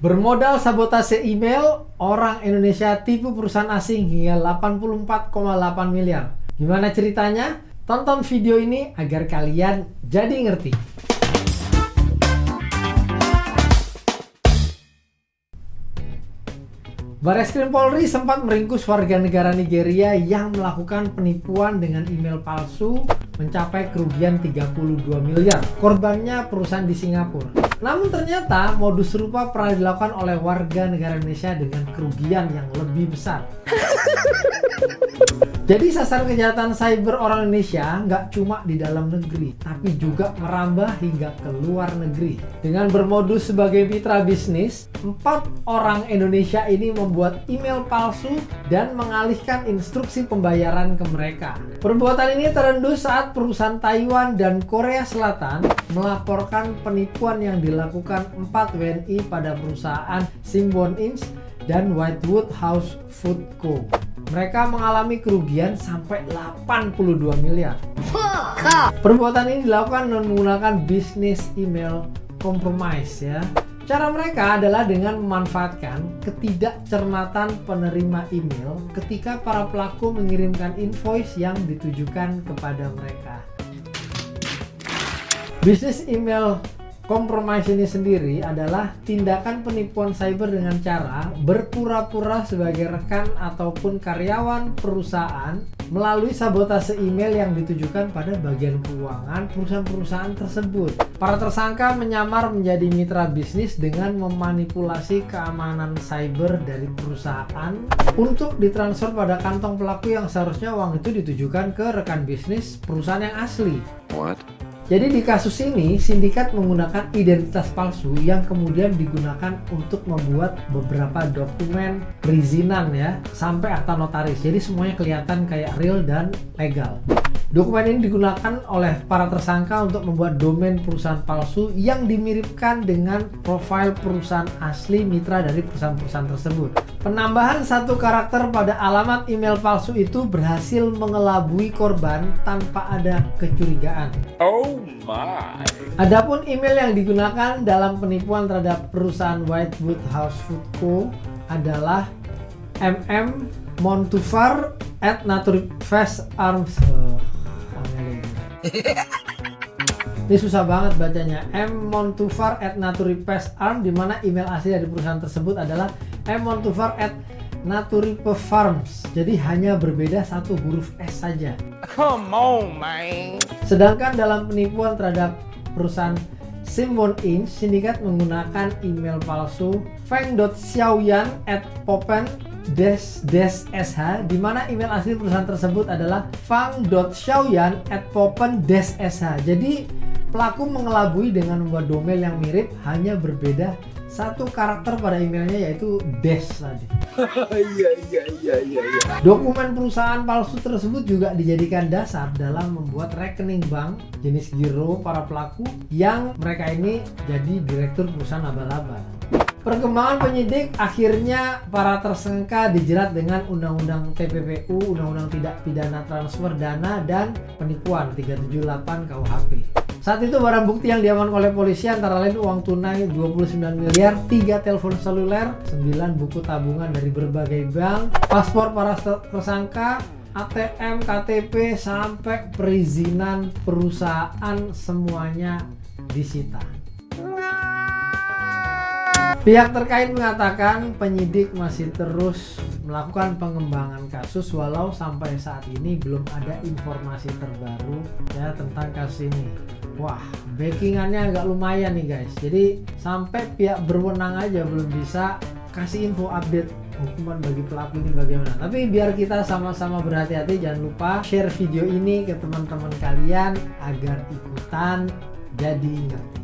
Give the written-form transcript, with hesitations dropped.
Bermodal sabotase email, orang Indonesia tipu perusahaan asing hingga 84,8 miliar. Gimana ceritanya? Tonton video ini agar kalian jadi ngerti. Bareskrim Polri sempat meringkus warga negara Nigeria yang melakukan penipuan dengan email palsu mencapai kerugian 32 miliar. Korbannya perusahaan di Singapura. Namun ternyata modus serupa pernah dilakukan oleh warga negara Indonesia dengan kerugian yang lebih besar. Jadi sasaran kejahatan cyber orang Indonesia nggak cuma di dalam negeri, tapi juga merambah hingga ke luar negeri. Dengan bermodus sebagai mitra bisnis, 4 orang Indonesia ini membuat email palsu dan mengalihkan instruksi pembayaran ke mereka. Perbuatan ini terendus saat perusahaan Taiwan dan Korea Selatan melaporkan penipuan yang dilakukan 4 WNI pada perusahaan Simbon Inc. dan Whitewood House Food Co. Mereka mengalami kerugian sampai 82 miliar. Perbuatan ini dilakukan dengan menggunakan bisnis email compromise ya. Cara mereka adalah dengan memanfaatkan ketidakcermatan penerima email ketika para pelaku mengirimkan invoice yang ditujukan kepada mereka. Bisnis email compromise ini sendiri adalah tindakan penipuan cyber dengan cara berpura-pura sebagai rekan ataupun karyawan perusahaan melalui sabotase email yang ditujukan pada bagian keuangan perusahaan-perusahaan tersebut. Para tersangka menyamar menjadi mitra bisnis dengan memanipulasi keamanan cyber dari perusahaan untuk ditransfer pada kantong pelaku yang seharusnya uang itu ditujukan ke rekan bisnis perusahaan yang asli. What? Jadi di kasus ini, sindikat menggunakan identitas palsu yang kemudian digunakan untuk membuat beberapa dokumen perizinan ya, sampai akta notaris. Jadi semuanya kelihatan kayak real dan legal. Dokumen ini digunakan oleh para tersangka untuk membuat domain perusahaan palsu yang dimiripkan dengan profil perusahaan asli mitra dari perusahaan-perusahaan tersebut. Penambahan satu karakter pada alamat email palsu itu berhasil mengelabui korban tanpa ada kecurigaan. Oh my. Adapun email yang digunakan dalam penipuan terhadap perusahaan Whitewood House Food Co adalah mmontufar@naturifestarms. Ini susah banget bacanya. mmontufar@naturifestarms, di mana email asli dari perusahaan tersebut adalah mmontufar@naturifestarms. Jadi hanya berbeda satu huruf S saja. Come on, man. Sedangkan dalam penipuan terhadap perusahaan Simbon Inc., sindikat menggunakan email palsu fang.xiaoyan@popen-sh, di mana email asli perusahaan tersebut adalah fang.xiaoyan@popen-sh. Jadi pelaku mengelabui dengan membuat domain yang mirip, hanya berbeda satu karakter pada emailnya, yaitu dash tadi. Dokumen perusahaan palsu tersebut juga dijadikan dasar dalam membuat rekening bank jenis giro para pelaku yang mereka ini jadi direktur perusahaan abal-abal. Perkembangan penyidik, akhirnya para tersangka dijerat dengan Undang-Undang TPPU, Undang-Undang Tidak Pidana Transfer Dana dan Penipuan 378 KUHP. Saat itu barang bukti yang diamankan oleh polisi antara lain uang tunai 29 miliar, 3 telepon seluler, 9 buku tabungan dari berbagai bank, paspor para tersangka, ATM, KTP, sampai perizinan perusahaan, semuanya disita. Pihak terkait mengatakan penyidik masih terus melakukan pengembangan kasus walau sampai saat ini belum ada informasi terbaru ya tentang kasus ini. Wah, backingannya agak lumayan nih guys. Jadi sampai pihak berwenang aja belum bisa kasih info update hukuman bagi pelaku ini bagaimana. Tapi biar kita sama-sama berhati-hati, jangan lupa share video ini ke teman-teman kalian agar ikutan jadi ngerti.